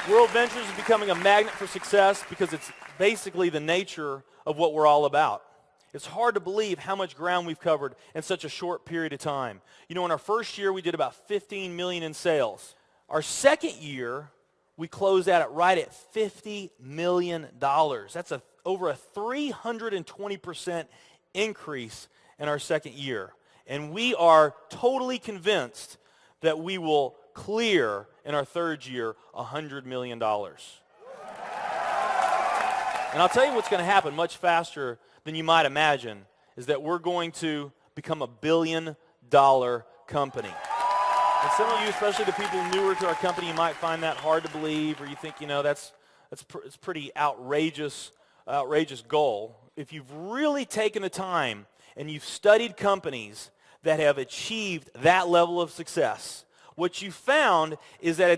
World Ventures is becoming a magnet for success because it's basically the nature of what we're all about. It's hard to believe how much ground we've covered in such a short period of time. You know, in our first year, we did about 15 million in sales. Our second year, we closed out at right at $50 million. That's over a 320% increase in our second year. And we are totally convinced that we will clear in our third year $100 million. And I'll tell you what's going to happen much faster than you might imagine is that we're going to become a billion-dollar company. And some of you, especially the people newer to our company, you might find that hard to believe, or you think, you know, it's pretty outrageous goal. If you've really taken the time and you've studied companies that have achieved that level of success, what you found is that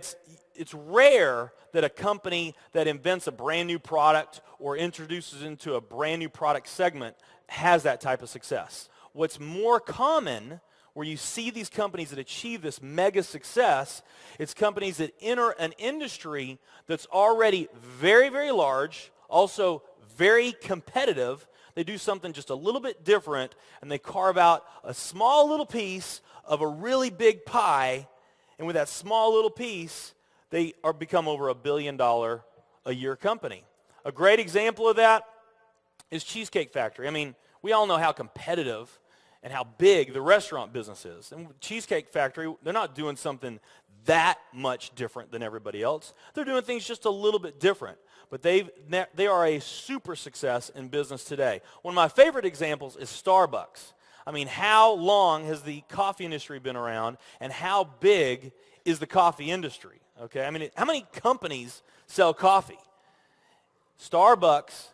it's rare that a company that invents a brand new product or introduces into a brand new product segment has that type of success. What's more common, where you see these companies that achieve this mega success, it's companies that enter an industry that's already very, very large, also very competitive. They do something just a little bit different, and they carve out a small little piece of a really big pie, and with that small little piece, they become over $1 billion a year company. A great example of that is Cheesecake Factory. I mean, we all know how competitive and how big the restaurant business is. And Cheesecake Factory, they're not doing something that much different than everybody else. They're doing things just a little bit different. But they are a super success in business today. One of my favorite examples is Starbucks. I mean, how long has the coffee industry been around, and how big is the coffee industry? Okay, I mean, how many companies sell coffee? Starbucks,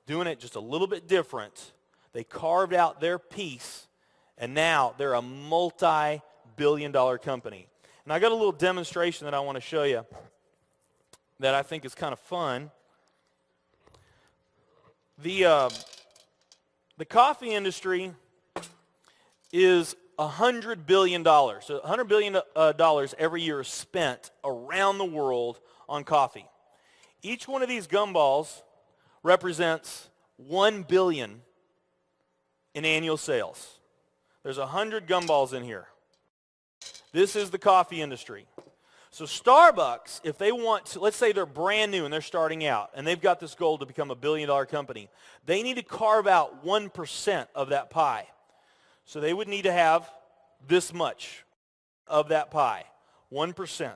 doing it just a little bit different. They carved out their piece, and now they're a multi-billion-dollar company. And I got a little demonstration that I want to show you that I think is kind of fun. The coffee industry is $100 billion. So $100 billion every year is spent around the world on coffee. Each one of these gumballs represents $1 billion in annual sales. There's 100 gumballs in here. This is the coffee industry. So Starbucks, if they want to, let's say they're brand new and they're starting out, and they've got this goal to become a billion-dollar company, they need to carve out 1% of that pie. So they would need to have this much of that pie, 1%.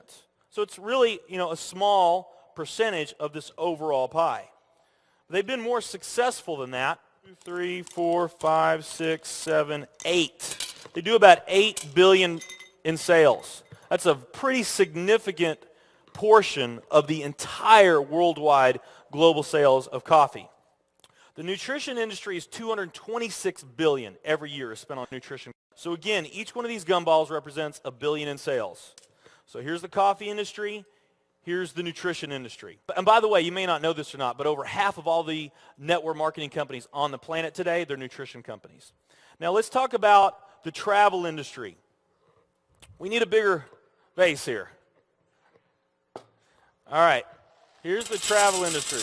So it's really, you know, a small percentage of this overall pie. They've been more successful than that. 2, 3, 4, 5, 6, 7, 8. They do about $8 billion in sales. That's a pretty significant portion of the entire worldwide global sales of coffee. The nutrition industry is $226 billion every year is spent on nutrition. So again, each one of these gumballs represents $1 billion in sales. So here's the coffee industry. Here's the nutrition industry. And by the way, you may not know this or not, but over half of all the network marketing companies on the planet today, they're nutrition companies. Now let's talk about the travel industry. We need a bigger base here. All right, here's the travel industry.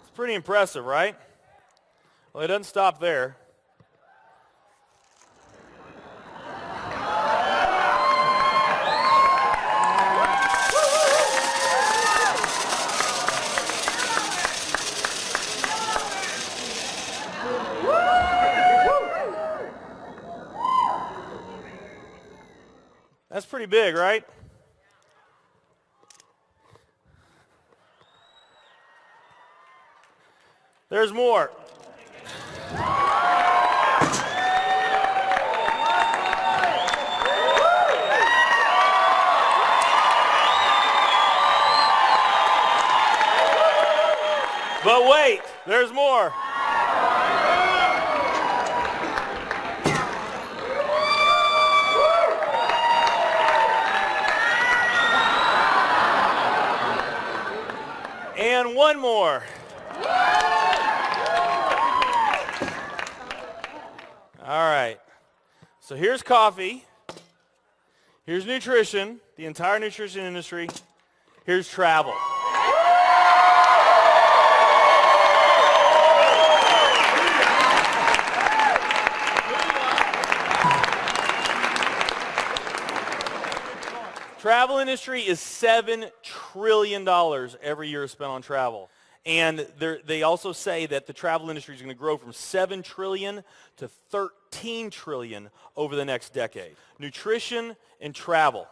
It's pretty impressive, right? Well, it doesn't stop there. That's pretty big, right? There's more. But wait, there's more. And one more. All right. So here's coffee. Here's nutrition, the entire nutrition industry. Here's travel. Travel industry is $7 trillion every year spent on travel. And they also say that the travel industry is going to grow from $7 trillion to $13 trillion over the next decade. Nutrition and travel.